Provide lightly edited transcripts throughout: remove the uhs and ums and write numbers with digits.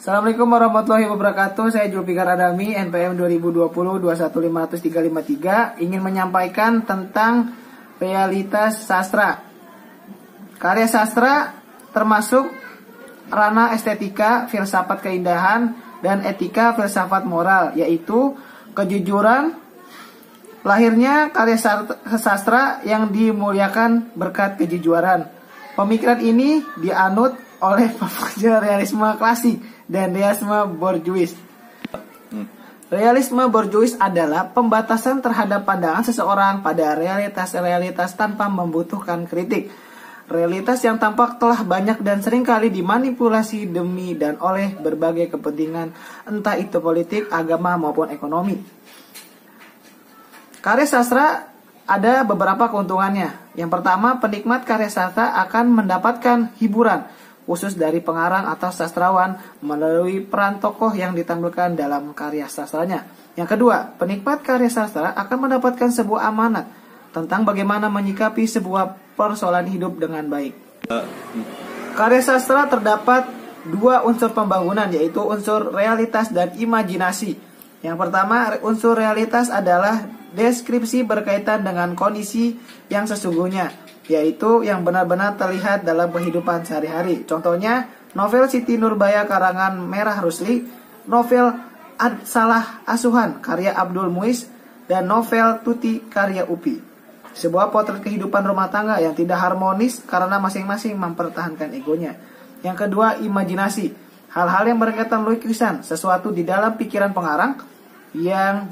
Assalamualaikum warahmatullahi wabarakatuh. Saya Julfikar Adami, NPM 2020-2153553, ingin menyampaikan tentang realitas sastra. Karya sastra termasuk ranah estetika, filsafat keindahan, dan etika filsafat moral, yaitu kejujuran. Lahirnya karya sastra yang dimuliakan berkat kejujuran. Pemikiran ini dianut oleh pemuja realisme klasik dan realisme borjuis. Realisme borjuis adalah pembatasan terhadap pandangan seseorang pada realitas-realitas tanpa membutuhkan kritik. Realitas yang tampak telah banyak dan seringkali dimanipulasi demi dan oleh berbagai kepentingan, entah itu politik, agama, maupun ekonomi. Karya sastra ada beberapa keuntungannya. Yang pertama, penikmat karya sastra akan mendapatkan hiburan, khusus dari pengarang atau sastrawan melalui peran tokoh yang ditampilkan dalam karya sastranya. Yang kedua, penikmat karya sastra akan mendapatkan sebuah amanat tentang bagaimana menyikapi sebuah persoalan hidup dengan baik. Karya sastra terdapat dua unsur pembangunan, yaitu unsur realitas dan imajinasi. Yang pertama, unsur realitas adalah deskripsi berkaitan dengan kondisi yang sesungguhnya, yaitu yang benar-benar terlihat dalam kehidupan sehari-hari. Contohnya, novel Siti Nurbaya karangan Merah Rusli, novel Salah Asuhan karya Abdul Muiz, dan novel Tuti karya Upi. Sebuah potret kehidupan rumah tangga yang tidak harmonis karena masing-masing mempertahankan egonya. Yang kedua, imajinasi. Hal-hal yang berkaitan lukisan, sesuatu di dalam pikiran pengarang yang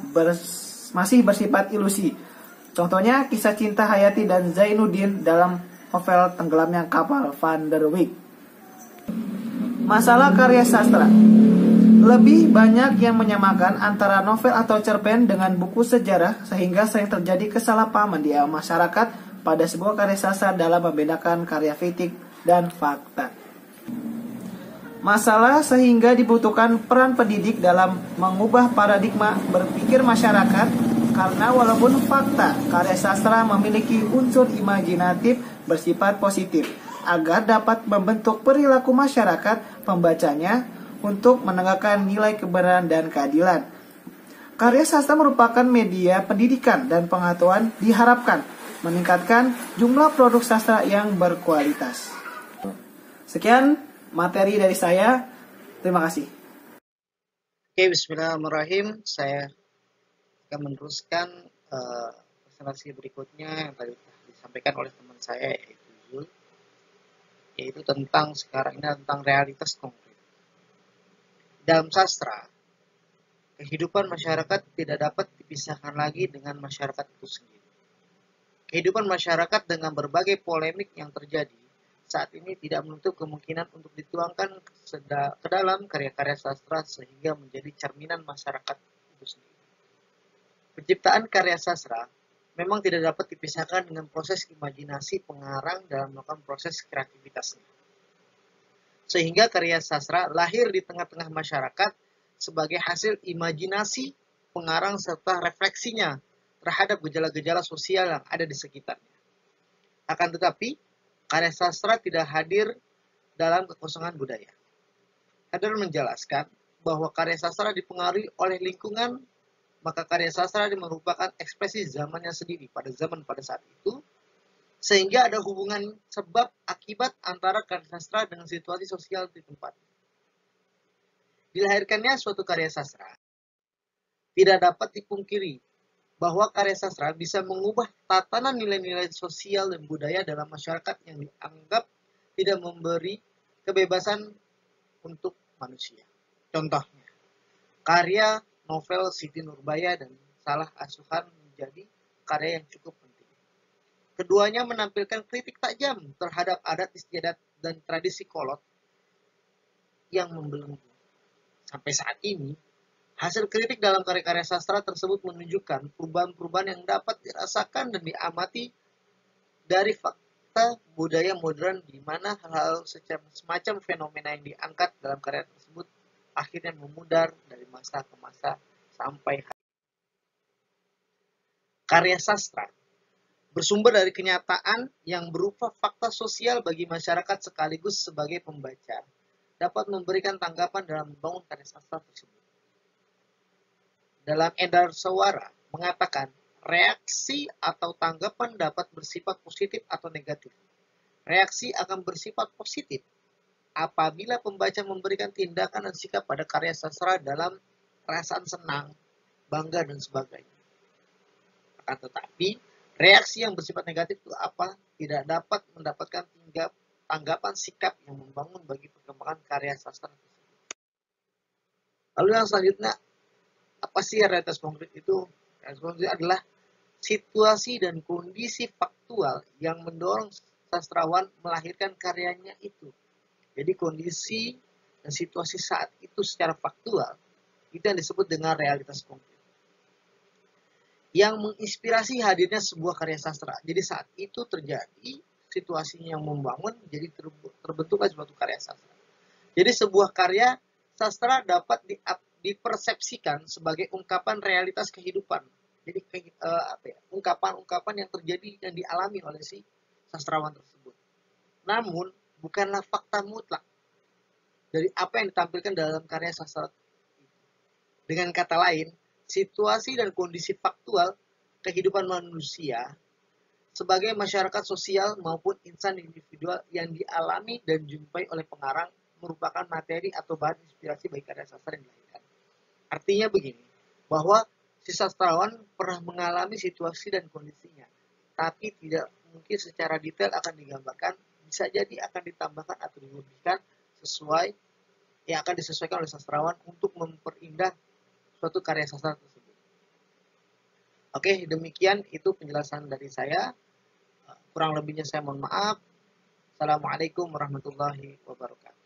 masih bersifat ilusi. Contohnya kisah cinta Hayati dan Zainuddin dalam novel Tenggelamnya Kapal Van der Wijk. Masalah karya sastra. Lebih banyak yang menyamakan antara novel atau cerpen dengan buku sejarah, sehingga sering terjadi kesalahpahaman di masyarakat pada sebuah karya sastra dalam membedakan karya fiktif dan fakta. Masalah sehingga dibutuhkan peran pendidik dalam mengubah paradigma berpikir masyarakat, karena walaupun fakta, karya sastra memiliki unsur imajinatif bersifat positif agar dapat membentuk perilaku masyarakat pembacanya untuk menegakkan nilai kebenaran dan keadilan. Karya sastra merupakan media pendidikan dan pengetahuan, diharapkan meningkatkan jumlah produk sastra yang berkualitas. Sekian materi dari saya. Terima kasih. Oke, bismillahirrahmanirrahim. Saya akan meneruskan presentasi berikutnya yang tadi disampaikan oleh teman saya, yaitu Zul, yaitu tentang sekarang ini tentang realitas konkret. Dalam sastra, kehidupan masyarakat tidak dapat dipisahkan lagi dengan masyarakat itu sendiri. Kehidupan masyarakat dengan berbagai polemik yang terjadi saat ini tidak menutup kemungkinan untuk dituangkan ke dalam karya-karya sastra sehingga menjadi cerminan masyarakat itu sendiri. Penciptaan karya sastra memang tidak dapat dipisahkan dengan proses imajinasi pengarang dalam melakukan proses kreativitasnya. Sehingga karya sastra lahir di tengah-tengah masyarakat sebagai hasil imajinasi pengarang serta refleksinya terhadap gejala-gejala sosial yang ada di sekitarnya. Akan tetapi, karya sastra tidak hadir dalam kekosongan budaya. Hadar menjelaskan bahwa karya sastra dipengaruhi oleh lingkungan, maka karya sastra merupakan ekspresi zamannya sendiri pada saat itu, sehingga ada hubungan sebab akibat antara karya sastra dengan situasi sosial di tempat. Dilahirkannya suatu karya sastra tidak dapat dipungkiri bahwa karya sastra bisa mengubah tatanan nilai-nilai sosial dan budaya dalam masyarakat yang dianggap tidak memberi kebebasan untuk manusia. Contohnya, karya novel Siti Nurbaya dan Salah Asuhan menjadi karya yang cukup penting. Keduanya menampilkan kritik tajam terhadap adat istiadat dan tradisi kolot yang membelenggu. Sampai saat ini, hasil kritik dalam karya-karya sastra tersebut menunjukkan perubahan-perubahan yang dapat dirasakan dan diamati dari fakta budaya modern, di mana hal-hal semacam fenomena yang diangkat dalam karya tersebut akhirnya memudar dari masa ke masa sampai hari. Karya sastra bersumber dari kenyataan yang berupa fakta sosial bagi masyarakat sekaligus sebagai pembaca dapat memberikan tanggapan dalam membangun karya sastra tersebut. Dalam Endar Sawara mengatakan, reaksi atau tanggapan dapat bersifat positif atau negatif. Reaksi akan bersifat positif apabila pembaca memberikan tindakan dan sikap pada karya sastra dalam perasaan senang, bangga, dan sebagainya. Akan tetapi, reaksi yang bersifat negatif itu apa? Tidak dapat mendapatkan tanggapan sikap yang membangun bagi perkembangan karya sastra. Lalu yang selanjutnya, apa sih realitas konkret itu? Realitas konkret adalah situasi dan kondisi faktual yang mendorong sastrawan melahirkan karyanya itu. Jadi kondisi dan situasi saat itu secara faktual, itu yang disebut dengan realitas konkret. Yang menginspirasi hadirnya sebuah karya sastra. Jadi saat itu terjadi situasinya yang membangun, jadi terbentuklah suatu karya sastra. Jadi sebuah karya sastra dapat dipersepsikan sebagai ungkapan realitas kehidupan. Jadi ungkapan-ungkapan yang terjadi, yang dialami oleh si sastrawan tersebut. Namun bukanlah fakta mutlak dari apa yang ditampilkan dalam karya sastra. Dengan kata lain, situasi dan kondisi faktual kehidupan manusia sebagai masyarakat sosial maupun insan individual yang dialami dan dijumpai oleh pengarang merupakan materi atau bahan inspirasi bagi karya sastra yang dilahirkan. Artinya begini, bahwa si sastrawan pernah mengalami situasi dan kondisinya, tapi tidak mungkin secara detail akan digambarkan, bisa jadi akan ditambahkan atau dilebihkan sesuai yang akan disesuaikan oleh sastrawan untuk memperindah suatu karya sastra tersebut. Oke, demikian itu penjelasan dari saya. Kurang lebihnya saya mohon maaf. Assalamualaikum warahmatullahi wabarakatuh.